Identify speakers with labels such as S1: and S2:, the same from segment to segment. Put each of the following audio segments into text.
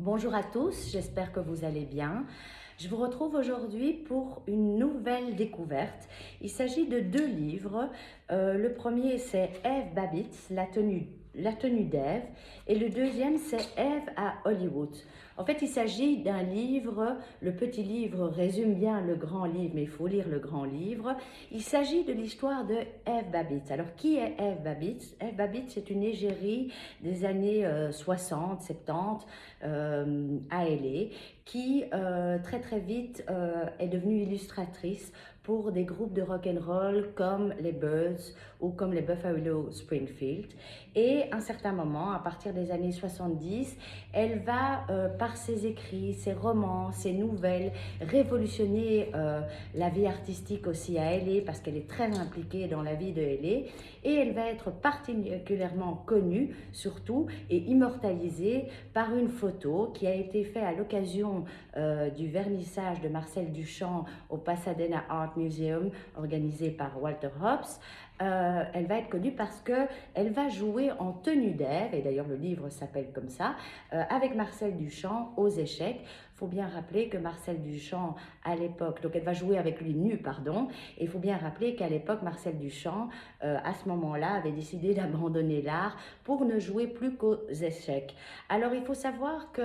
S1: Bonjour à tous, j'espère que vous allez bien. Je vous retrouve aujourd'hui pour une nouvelle découverte. Il s'agit de deux livres. Le premier, c'est Eve Babbitt, la tenue d'Ève, et le deuxième, c'est Eve à Hollywood. En fait, il s'agit d'un livre, le petit livre résume bien le grand livre, mais il faut lire le grand livre. Il s'agit de l'histoire de Eve Babbitt. Alors, qui est Eve Babbitt? Eve Babbitt, c'est une égérie des années 60, 70 à LA, qui très très vite est devenue illustratrice pour des groupes de rock and roll comme les Byrds ou comme les Buffalo Springfield. Et à un certain moment, à partir des années 70, elle va, par ses écrits, ses romans, ses nouvelles, révolutionner la vie artistique aussi à LA parce qu'elle est très impliquée dans la vie de LA. Et elle va être particulièrement connue, surtout, et immortalisée par une photo qui a été faite à l'occasion du vernissage de Marcel Duchamp au Pasadena Art Museum organisé par Walter Hobbs. Elle va être connue parce qu'elle va jouer en tenue d'Ève, et d'ailleurs le livre s'appelle comme ça, avec Marcel Duchamp aux échecs. Il faut bien rappeler que Marcel Duchamp, à l'époque, donc elle va jouer avec lui nu, pardon, et il faut bien rappeler qu'à l'époque, Marcel Duchamp, à ce moment-là, avait décidé d'abandonner l'art pour ne jouer plus qu'aux échecs. Alors il faut savoir que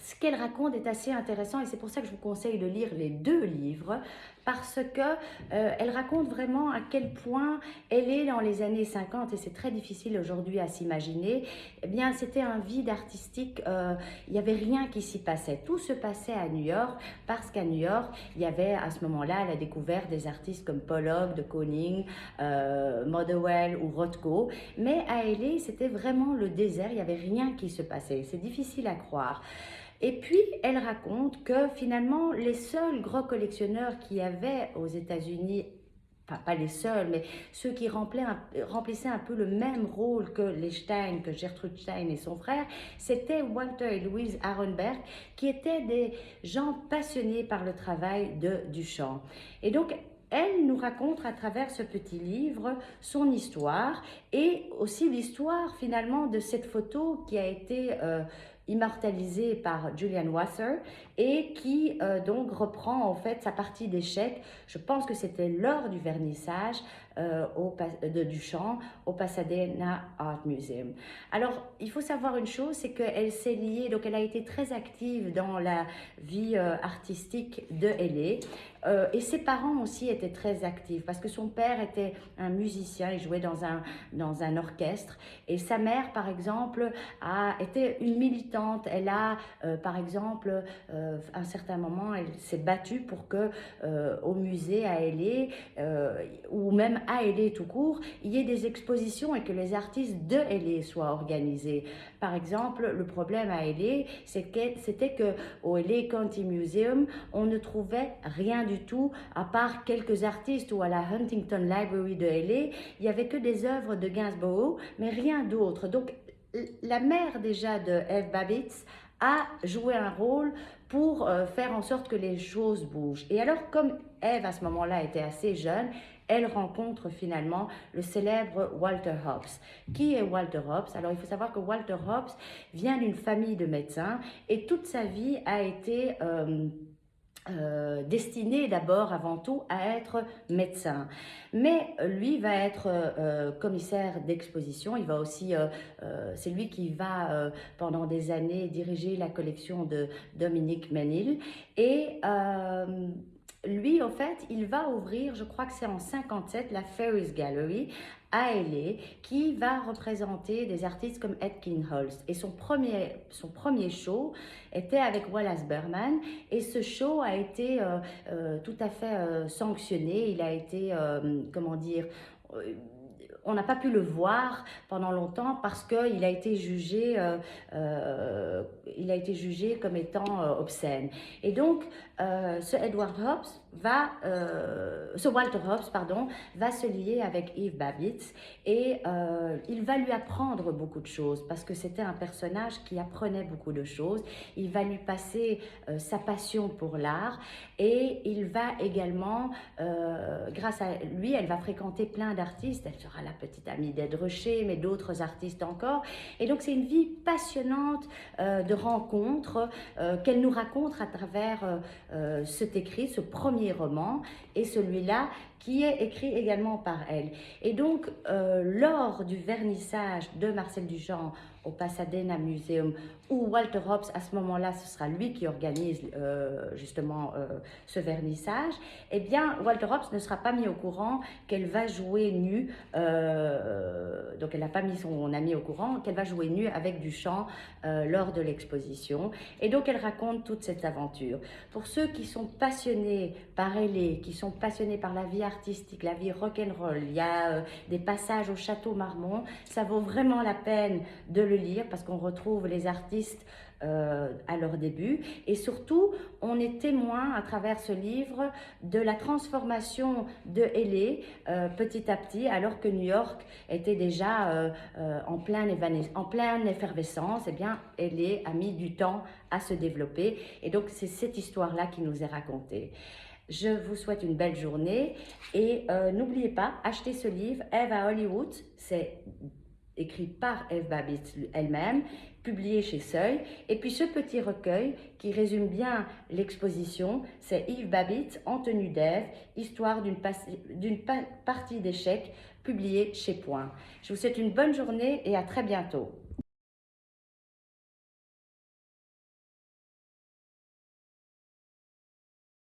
S1: ce qu'elle raconte est assez intéressant et c'est pour ça que je vous conseille de lire les deux livres parce que elle raconte vraiment à quel point elle est dans les années 50 et c'est très difficile aujourd'hui à s'imaginer. Eh bien, c'était un vide artistique, il n'y avait rien qui s'y passait. Tout se passait à New York parce qu'à New York, il y avait à ce moment-là la découverte des artistes comme Pollock, de Kooning, Motherwell ou Rothko. Mais à LA, c'était vraiment le désert, il n'y avait rien qui se passait. C'est difficile à croire. Et puis, elle raconte que finalement, les seuls gros collectionneurs qu'il y avait aux États-Unis, enfin pas les seuls, mais ceux qui remplissaient un peu le même rôle que les Stein, que Gertrude Stein et son frère, c'était Walter et Louise Arenberg, qui étaient des gens passionnés par le travail de Duchamp. Et donc, elle nous raconte à travers ce petit livre son histoire et aussi l'histoire finalement de cette photo qui a été immortalisée par Julian Wasser et qui donc reprend en fait sa partie d'échecs. Je pense que c'était lors du vernissage de Duchamp au Pasadena Art Museum. Alors, il faut savoir une chose, c'est qu'elle s'est liée, donc elle a été très active dans la vie artistique de LA. Et ses parents aussi étaient très actifs parce que son père était un musicien, il jouait dans un orchestre et sa mère par exemple était une militante, elle a par exemple à un certain moment elle s'est battue pour que au musée à LA ou même à LA tout court, il y ait des expositions et que les artistes de LA soient organisés. Par exemple, le problème à LA, c'était que au LA County Museum, on ne trouvait rien du tout à part quelques artistes ou à la Huntington Library de LA, il n'y avait que des œuvres de Gainsborough, mais rien d'autre. Donc, la mère déjà de Eve Babbitt a joué un rôle pour faire en sorte que les choses bougent. Et alors, comme Eve à ce moment-là était assez jeune, elle rencontre finalement le célèbre Walter Hobbs. Qui est Walter Hobbs? Alors, il faut savoir que Walter Hobbs vient d'une famille de médecins et toute sa vie a été destiné d'abord, avant tout, à être médecin. Mais lui va être commissaire d'exposition. Il va aussi, c'est lui qui va pendant des années diriger la collection de Dominique Ménil. Et lui, en fait, il va ouvrir, je crois que c'est en 57, la Ferris Gallery à LA, qui va représenter des artistes comme Etkin Holst. Et son premier show était avec Wallace Berman, et ce show a été tout à fait sanctionné. Il a été, comment dire, on n'a pas pu le voir pendant longtemps parce qu'il a été il a été jugé comme étant obscène. Et donc, ce Walter Hobbs, pardon, va se lier avec Eve Babbitt et il va lui apprendre beaucoup de choses parce que c'était un personnage qui apprenait beaucoup de choses. Il va lui passer sa passion pour l'art et il va également, grâce à lui, elle va fréquenter plein d'artistes. Elle sera la petite amie d'Ed Ruscher, mais d'autres artistes encore. Et donc c'est une vie passionnante de rencontres qu'elle nous raconte à travers cet écrit, ce premier roman, et celui-là qui est écrit également par elle. Et donc, lors du vernissage de Marcel Duchamp au Pasadena Museum, où Walter Hobbs, à ce moment-là, ce sera lui qui organise justement ce vernissage, eh bien, Walter Hobbs ne sera pas mis au courant qu'elle va jouer nue, donc elle n'a pas mis son ami au courant, qu'elle va jouer nue avec Duchamp lors de l'exposition. Et donc, elle raconte toute cette aventure. Pour ceux qui sont passionnés par elle, qui sont passionnés par la vie artistique, la vie rock'n'roll, il y a des passages au Château Marmont, ça vaut vraiment la peine de le lire parce qu'on retrouve les artistes à leur début, et surtout on est témoin à travers ce livre de la transformation de L.A. Petit à petit, alors que New York était déjà en pleine effervescence. Eh bien, L.A. a mis du temps à se développer, et donc c'est cette histoire-là qui nous est racontée. Je vous souhaite une belle journée et n'oubliez pas, achetez ce livre, Eve à Hollywood, c'est écrit par Eve Babbitt elle-même, publié chez Seuil. Et puis ce petit recueil qui résume bien l'exposition, c'est Eve Babbitt en tenue d'Ève, histoire d'une partie d'échecs, publié chez Point. Je vous souhaite une bonne journée et à très bientôt.